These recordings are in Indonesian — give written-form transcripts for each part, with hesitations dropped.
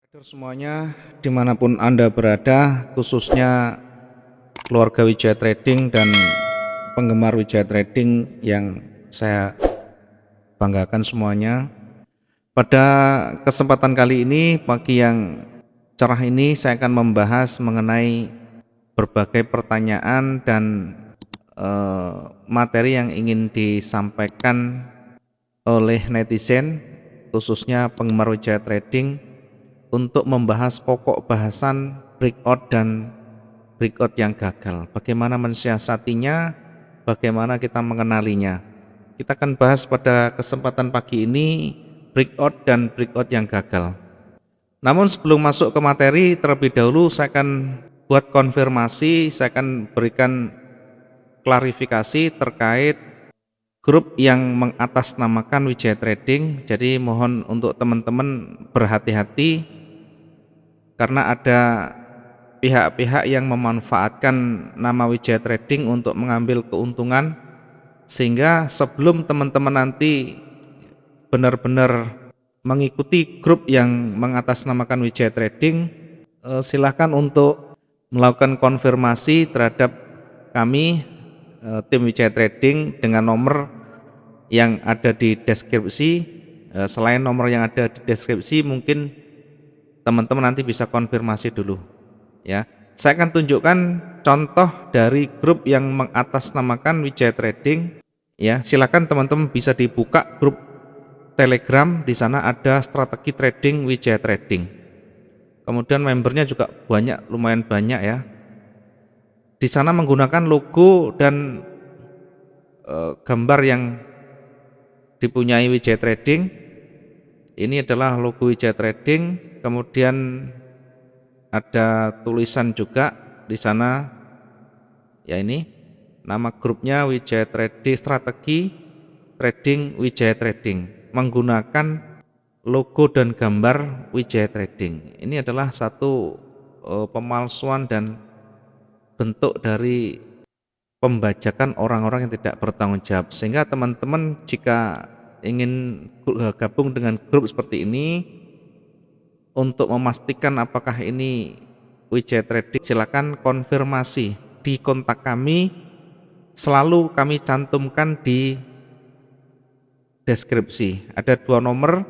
Trader semuanya dimanapun Anda berada, khususnya keluarga Wijaya Trading dan penggemar Wijaya Trading yang saya banggakan semuanya. Pada kesempatan kali ini, pagi yang cerah ini, saya akan membahas mengenai berbagai pertanyaan dan materi yang ingin disampaikan oleh netizen, khususnya penggemar Wijaya Trading, untuk membahas pokok bahasan breakout dan breakout yang gagal. Bagaimana mensiasatinya, bagaimana kita mengenalinya. Kita akan bahas pada kesempatan pagi ini breakout dan breakout yang gagal. Namun sebelum masuk ke materi, terlebih dahulu saya akan buat konfirmasi, saya akan berikan klarifikasi terkait grup yang mengatasnamakan Wijaya Trading. Jadi mohon untuk teman-teman berhati-hati karena ada pihak-pihak yang memanfaatkan nama Wijaya Trading untuk mengambil keuntungan, sehingga sebelum teman-teman nanti benar-benar mengikuti grup yang mengatasnamakan Wijaya Trading, silahkan untuk melakukan konfirmasi terhadap kami, tim Wijaya Trading, dengan nomor yang ada di deskripsi. Selain nomor yang ada di deskripsi, mungkin teman-teman nanti bisa konfirmasi dulu ya. Saya akan tunjukkan contoh dari grup yang mengatasnamakan Wijaya Trading ya. Silakan teman-teman bisa dibuka grup Telegram, di sana ada strategi trading Wijaya Trading. Kemudian membernya juga banyak, lumayan banyak ya. Di sana menggunakan logo dan gambar yang dipunyai Wijaya Trading. Ini adalah logo Wijaya Trading, kemudian ada tulisan juga di sana ya, ini nama grupnya Wijaya Trading, strategi trading Wijaya Trading, menggunakan logo dan gambar Wijaya Trading. Ini adalah satu pemalsuan dan bentuk dari pembajakan orang-orang yang tidak bertanggung jawab. Sehingga teman-teman jika ingin gabung dengan grup seperti ini untuk memastikan apakah ini Wijaya Trading, silakan konfirmasi di kontak kami, selalu kami cantumkan di deskripsi. Ada 2 nomor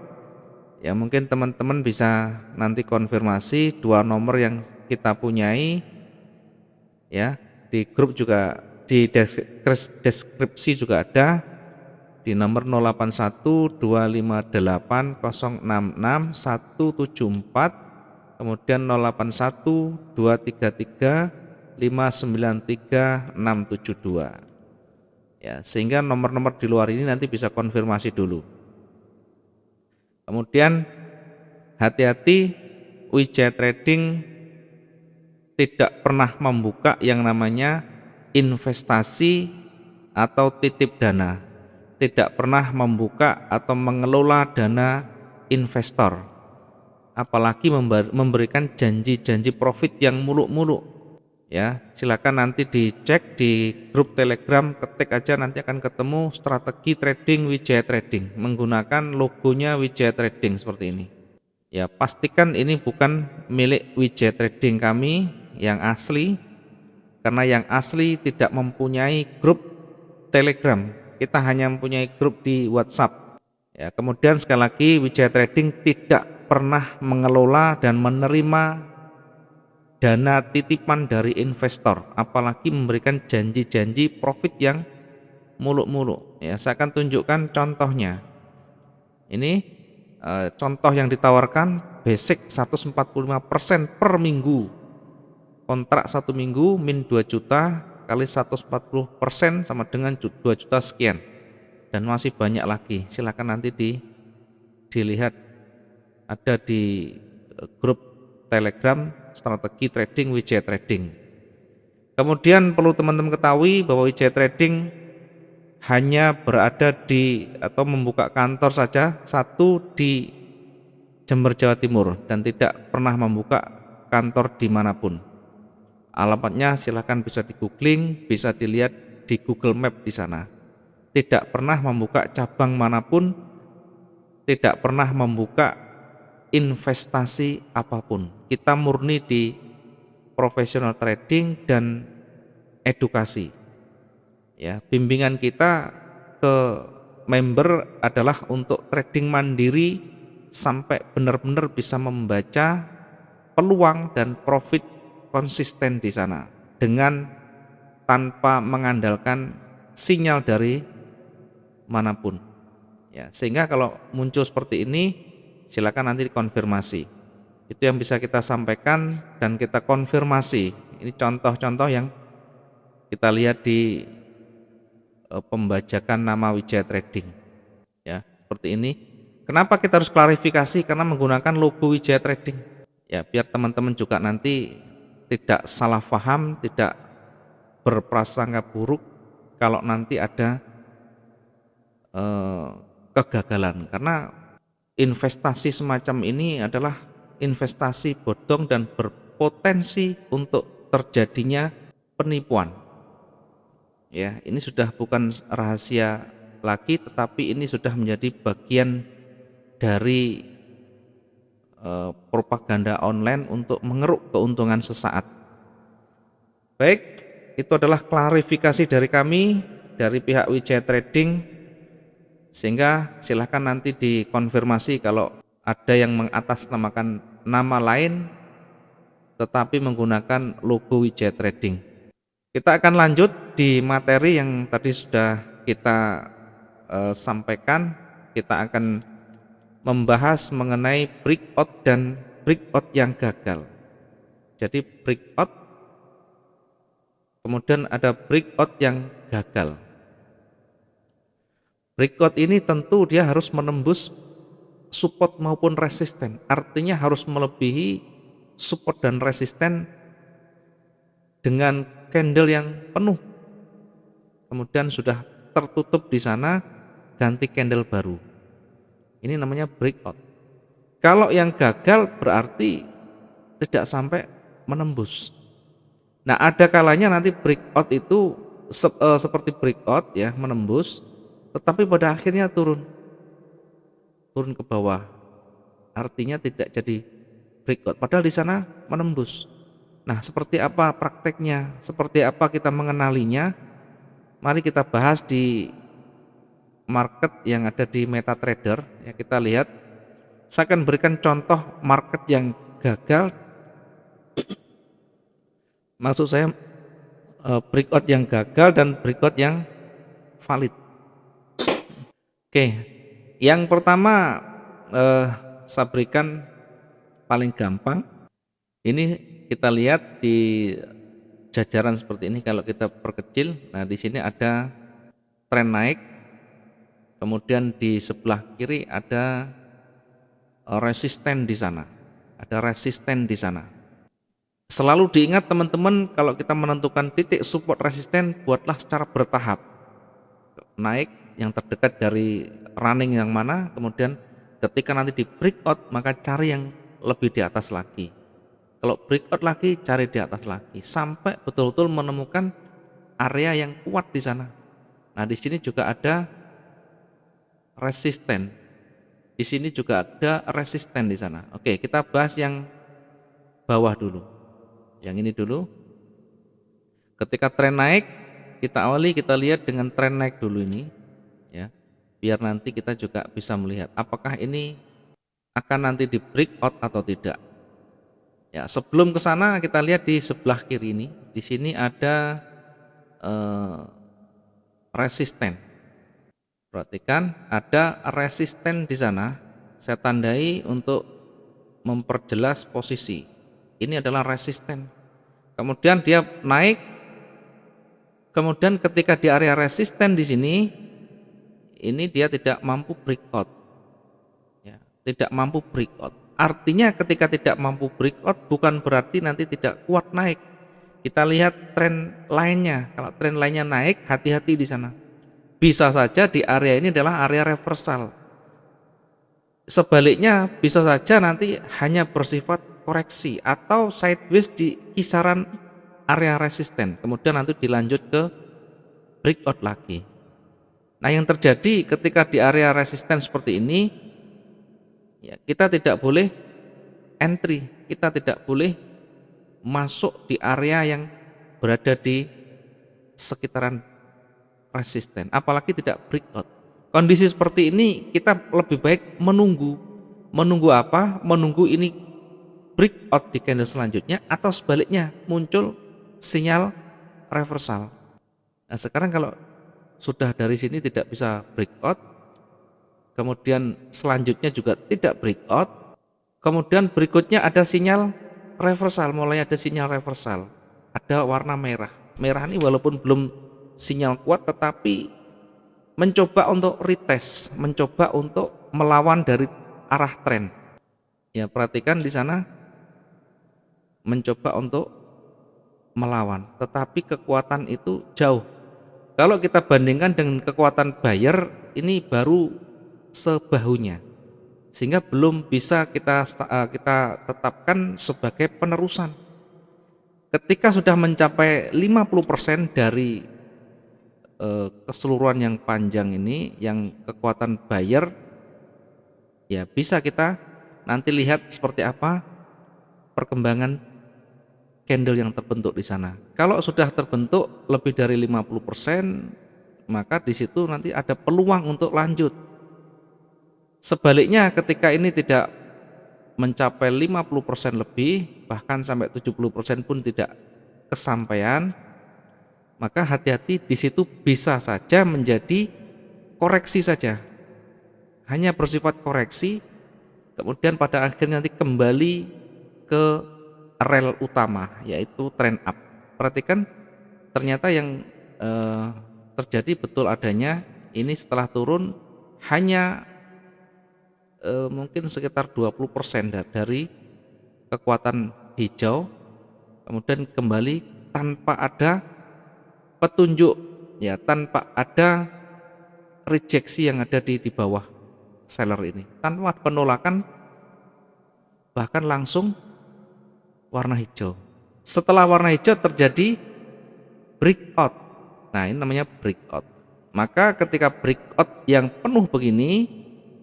ya, mungkin teman-teman bisa nanti konfirmasi 2 nomor yang kita punyai ya. Di grup juga, di deskripsi juga ada, di nomor 081258066174, kemudian 081233593672 ya, sehingga nomor-nomor di luar ini nanti bisa konfirmasi dulu. Kemudian hati-hati, Wijaya Trading tidak pernah membuka yang namanya investasi atau titip dana, tidak pernah membuka atau mengelola dana investor, apalagi memberikan janji-janji profit yang muluk-muluk ya. Silakan nanti dicek di grup Telegram, ketik aja nanti akan ketemu strategi trading Wijaya Trading, menggunakan logonya Wijaya Trading seperti ini ya. Pastikan ini bukan milik Wijaya Trading kami yang asli, karena yang asli tidak mempunyai grup Telegram, kita hanya mempunyai grup di WhatsApp ya. Kemudian sekali lagi, Wijaya Trading tidak pernah mengelola dan menerima dana titipan dari investor, apalagi memberikan janji-janji profit yang muluk-muluk ya. Saya akan tunjukkan contohnya. Ini contoh yang ditawarkan basic 145% per minggu, kontrak 1 minggu min 2 juta kali 140% sama dengan 2 juta sekian, dan masih banyak lagi. Silakan nanti dilihat, ada di grup Telegram strategi trading Wijaya Trading. Kemudian perlu teman-teman ketahui bahwa Wijaya Trading hanya berada di atau membuka kantor saja satu di Jember, Jawa Timur, dan tidak pernah membuka kantor dimanapun. Alamatnya silahkan bisa di googling, bisa dilihat di Google Map di sana. Tidak pernah membuka cabang manapun, tidak pernah membuka investasi apapun. Kita murni di professional trading dan edukasi. Ya, bimbingan kita ke member adalah untuk trading mandiri sampai benar-benar bisa membaca peluang dan profit konsisten di sana dengan tanpa mengandalkan sinyal dari manapun. Ya, sehingga kalau muncul seperti ini silakan nanti dikonfirmasi. Itu yang bisa kita sampaikan dan kita konfirmasi. Ini contoh-contoh yang kita lihat di pembajakan nama Wijaya Trading. Ya, seperti ini. Kenapa kita harus klarifikasi? Karena menggunakan logo Wijaya Trading. Ya, biar teman-teman juga nanti tidak salah paham, tidak berprasangka buruk kalau nanti ada kegagalan. Karena investasi semacam ini adalah investasi bodong dan berpotensi untuk terjadinya penipuan. Ya, ini sudah bukan rahasia lagi, tetapi ini sudah menjadi bagian dari propaganda online untuk mengeruk keuntungan sesaat. Baik, itu adalah klarifikasi dari kami, dari pihak Wijaya Trading, sehingga silahkan nanti dikonfirmasi kalau ada yang mengatasnamakan nama lain tetapi menggunakan logo Wijaya Trading. Kita akan lanjut di materi yang tadi sudah kita sampaikan. Kita akan membahas mengenai breakout dan breakout yang gagal. Jadi breakout, kemudian ada breakout yang gagal. Breakout ini tentu dia harus menembus support maupun resisten, artinya harus melebihi support dan resisten dengan candle yang penuh. Kemudian sudah tertutup di sana, ganti candle baru. Ini namanya breakout. Kalau yang gagal berarti tidak sampai menembus. Nah, ada kalanya nanti breakout itu seperti breakout ya, menembus, tetapi pada akhirnya turun ke bawah. Artinya tidak jadi breakout, padahal di sana menembus. Nah, seperti apa prakteknya? Seperti apa kita mengenalinya? Mari kita bahas di market yang ada di MetaTrader. Ya, kita lihat. Saya akan berikan contoh market yang gagal. Maksud saya breakout yang gagal dan breakout yang valid. Oke, yang pertama saya berikan paling gampang. Ini kita lihat di jajaran seperti ini. Kalau kita perkecil, nah di sini ada tren naik, kemudian di sebelah kiri ada resisten di sana, ada resisten di sana. Selalu diingat teman-teman, kalau kita menentukan titik support resisten, buatlah secara bertahap. Naik yang terdekat dari running yang mana, kemudian ketika nanti di breakout maka cari yang lebih di atas lagi. Kalau breakout lagi, cari di atas lagi sampai betul-betul menemukan area yang kuat di sana. Nah, di sini juga ada resisten. Di sini juga ada resisten di sana. Oke, kita bahas yang bawah dulu. Yang ini dulu. Ketika tren naik, kita awali, kita lihat dengan tren naik dulu ini, ya. Biar nanti kita juga bisa melihat apakah ini akan nanti di breakout atau tidak. Ya, sebelum ke sana kita lihat di sebelah kiri ini, di sini ada resisten. Perhatikan ada resisten di sana. Saya tandai untuk memperjelas posisi. Ini adalah resisten. Kemudian dia naik. Kemudian ketika di area resisten di sini, ini dia tidak mampu breakout. Ya, tidak mampu breakout. Artinya ketika tidak mampu breakout bukan berarti nanti tidak kuat naik. Kita lihat tren lainnya. Kalau tren lainnya naik, hati-hati di sana. Bisa saja di area ini adalah area reversal. Sebaliknya bisa saja nanti hanya bersifat koreksi atau sideways di kisaran area resisten. Kemudian nanti dilanjut ke breakout lagi. Nah, yang terjadi ketika di area resisten seperti ini, Ya, kita tidak boleh entry, kita tidak boleh masuk di area yang berada di sekitaran resisten, apalagi tidak breakout. Kondisi seperti ini kita lebih baik menunggu. Menunggu apa? Menunggu ini breakout di candle selanjutnya atau sebaliknya muncul sinyal reversal. Nah, sekarang kalau sudah dari sini tidak bisa breakout, kemudian selanjutnya juga tidak breakout, kemudian berikutnya ada sinyal reversal, mulai ada sinyal reversal, ada warna merah. Merah ini walaupun belum sinyal kuat tetapi mencoba untuk retest, mencoba untuk melawan dari arah tren. Ya, perhatikan di sana mencoba untuk melawan, tetapi kekuatan itu jauh. Kalau kita bandingkan dengan kekuatan buyer, ini baru sebahunya, sehingga belum bisa kita tetapkan sebagai penerusan. Ketika sudah mencapai 50% dari keseluruhan yang panjang ini, yang kekuatan buyer, ya bisa kita nanti lihat seperti apa perkembangan candle yang terbentuk di sana. Kalau sudah terbentuk lebih dari 50%, maka di situ nanti ada peluang untuk lanjut. Sebaliknya ketika ini tidak mencapai 50% lebih, bahkan sampai 70% pun tidak kesampaian, maka hati-hati, di situ bisa saja menjadi koreksi saja. Hanya bersifat koreksi, kemudian pada akhirnya nanti kembali ke rel utama, yaitu trend up. Perhatikan, ternyata yang terjadi betul adanya ini setelah turun hanya mungkin sekitar 20% dari kekuatan hijau, kemudian kembali tanpa ada petunjuk, ya, tanpa ada rejeksi yang ada di bawah seller ini, tanpa penolakan, bahkan langsung warna hijau. Setelah warna hijau terjadi breakout. Nah, ini namanya breakout. Maka ketika breakout yang penuh begini,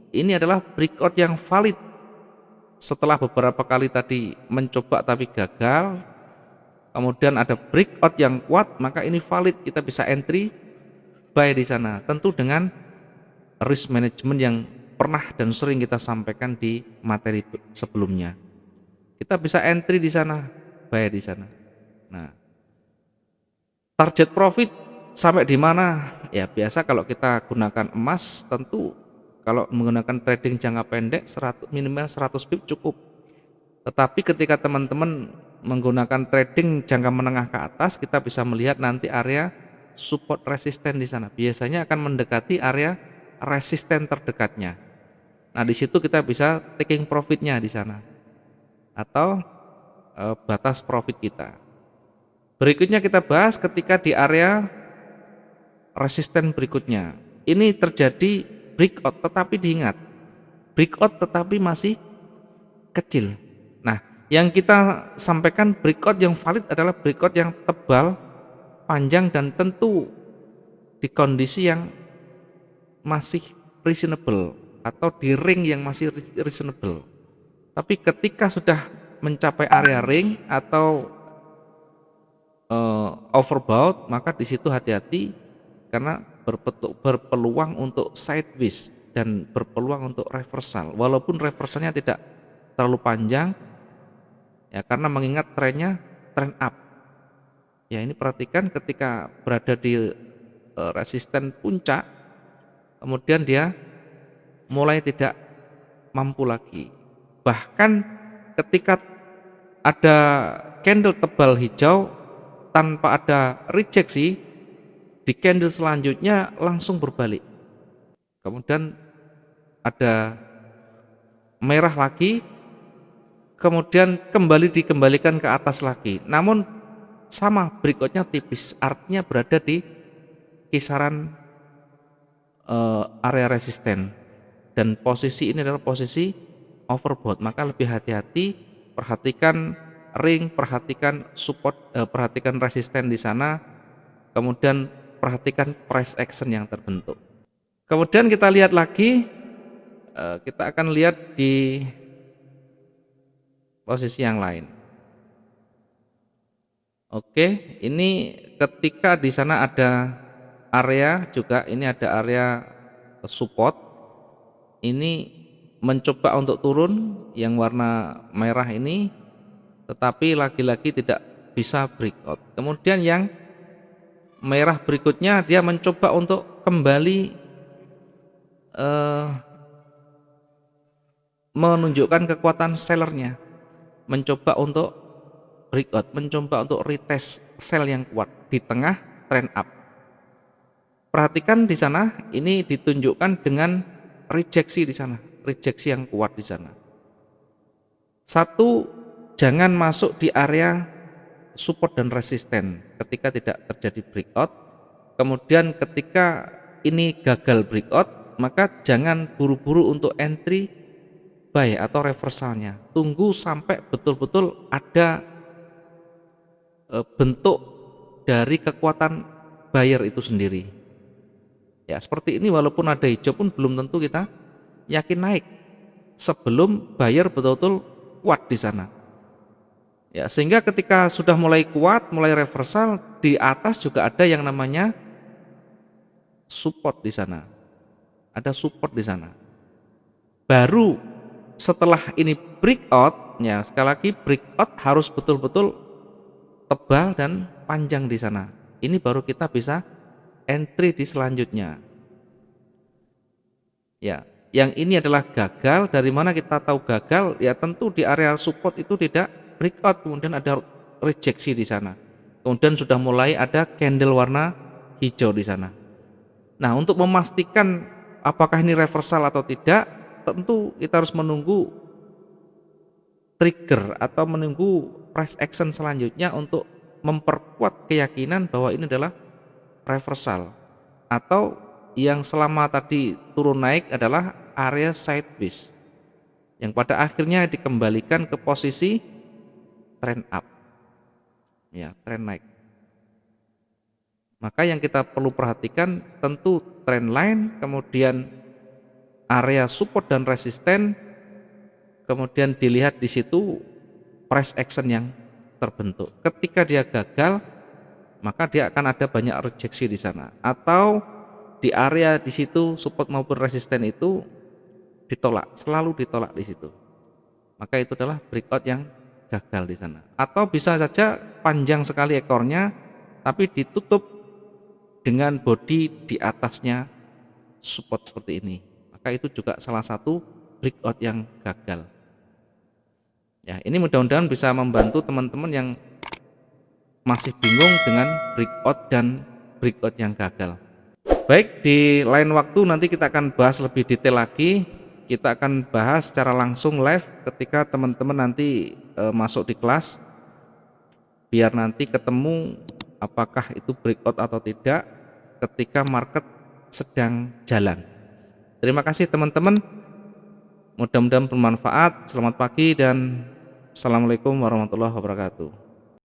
ini adalah breakout yang valid. Setelah beberapa kali tadi mencoba tapi gagal, kemudian ada breakout yang kuat, maka ini valid, kita bisa entry buy di sana. Tentu dengan risk management yang pernah dan sering kita sampaikan di materi sebelumnya. Kita bisa entry di sana, buy di sana. Nah, target profit sampai di mana? Ya, biasa kalau kita gunakan emas, tentu kalau menggunakan trading jangka pendek minimal 100 pip cukup. Tetapi ketika teman-teman menggunakan trading jangka menengah ke atas, kita bisa melihat nanti area support resisten di sana. Biasanya akan mendekati area resisten terdekatnya. Nah, di situ kita bisa taking profitnya di sana, atau batas profit kita. Berikutnya kita bahas ketika di area resisten berikutnya. Ini terjadi breakout, tetapi diingat, breakout tetapi masih kecil. Nah, yang kita sampaikan breakout yang valid adalah breakout yang tebal, panjang, dan tentu di kondisi yang masih reasonable atau di ring yang masih reasonable. Tapi ketika sudah mencapai area ring atau overbought, maka di situ hati-hati karena berpeluang untuk sideways dan berpeluang untuk reversal. Walaupun reversalnya tidak terlalu panjang, ya, karena mengingat trennya trend up. Ya, ini perhatikan ketika berada di resisten puncak, kemudian dia mulai tidak mampu lagi. Bahkan ketika ada candle tebal hijau tanpa ada rejeksi, di candle selanjutnya langsung berbalik. Kemudian ada merah lagi, kemudian kembali dikembalikan ke atas lagi. Namun sama, berikutnya tipis, artinya berada di kisaran area resisten. Dan posisi ini adalah posisi overbought, maka lebih hati-hati, perhatikan ring, perhatikan support, perhatikan resisten di sana, kemudian perhatikan price action yang terbentuk. Kemudian kita lihat lagi kita akan lihat di posisi yang lain. Oke, ini ketika di sana ada area juga, ini ada area support. Ini mencoba untuk turun yang warna merah ini, tetapi lagi-lagi tidak bisa breakout. Kemudian yang merah berikutnya dia mencoba untuk kembali menunjukkan kekuatan sellernya, mencoba untuk breakout, mencoba untuk retest sell yang kuat di tengah trend up. Perhatikan di sana, ini ditunjukkan dengan rejeksi di sana, rejeksi yang kuat di sana. Satu, jangan masuk di area support dan resisten ketika tidak terjadi breakout. Kemudian ketika ini gagal breakout, maka jangan buru-buru untuk entry buy atau reversalnya. Tunggu sampai betul-betul ada bentuk dari kekuatan buyer itu sendiri. Ya, seperti ini walaupun ada hijau pun belum tentu kita yakin naik sebelum buyer betul-betul kuat di sana. Ya, sehingga ketika sudah mulai kuat, mulai reversal, di atas juga ada yang namanya support di sana. Ada support di sana. Baru setelah ini breakout, ya sekali lagi breakout harus betul-betul tebal dan panjang di sana. Ini baru kita bisa entry di selanjutnya. Ya, yang ini adalah gagal. Dari mana kita tahu gagal? Ya tentu di area support itu tidak breakout, kemudian ada rejeksi di sana. Kemudian sudah mulai ada candle warna hijau di sana. Nah, untuk memastikan apakah ini reversal atau tidak, tentu kita harus menunggu trigger atau menunggu price action selanjutnya untuk memperkuat keyakinan bahwa ini adalah reversal, atau yang selama tadi turun naik adalah area sideways yang pada akhirnya dikembalikan ke posisi trend up, ya trend naik. Maka yang kita perlu perhatikan tentu trend line, kemudian area support dan resisten, kemudian dilihat di situ price action yang terbentuk. Ketika dia gagal, maka dia akan ada banyak rejeksi di sana, atau di area di situ support maupun resisten itu ditolak, selalu ditolak di situ. Maka itu adalah breakout yang gagal di sana. Atau bisa saja panjang sekali ekornya, tapi ditutup dengan body di atasnya support seperti ini. Maka itu juga salah satu breakout yang gagal. Ya, ini mudah-mudahan bisa membantu teman-teman yang masih bingung dengan breakout dan breakout yang gagal. Baik, di lain waktu nanti kita akan bahas lebih detail lagi. Kita akan bahas secara langsung live ketika teman-teman nanti masuk di kelas, biar nanti ketemu apakah itu breakout atau tidak ketika market sedang jalan. Terima kasih teman-teman, mudah-mudahan bermanfaat. Selamat pagi dan assalamualaikum warahmatullahi wabarakatuh.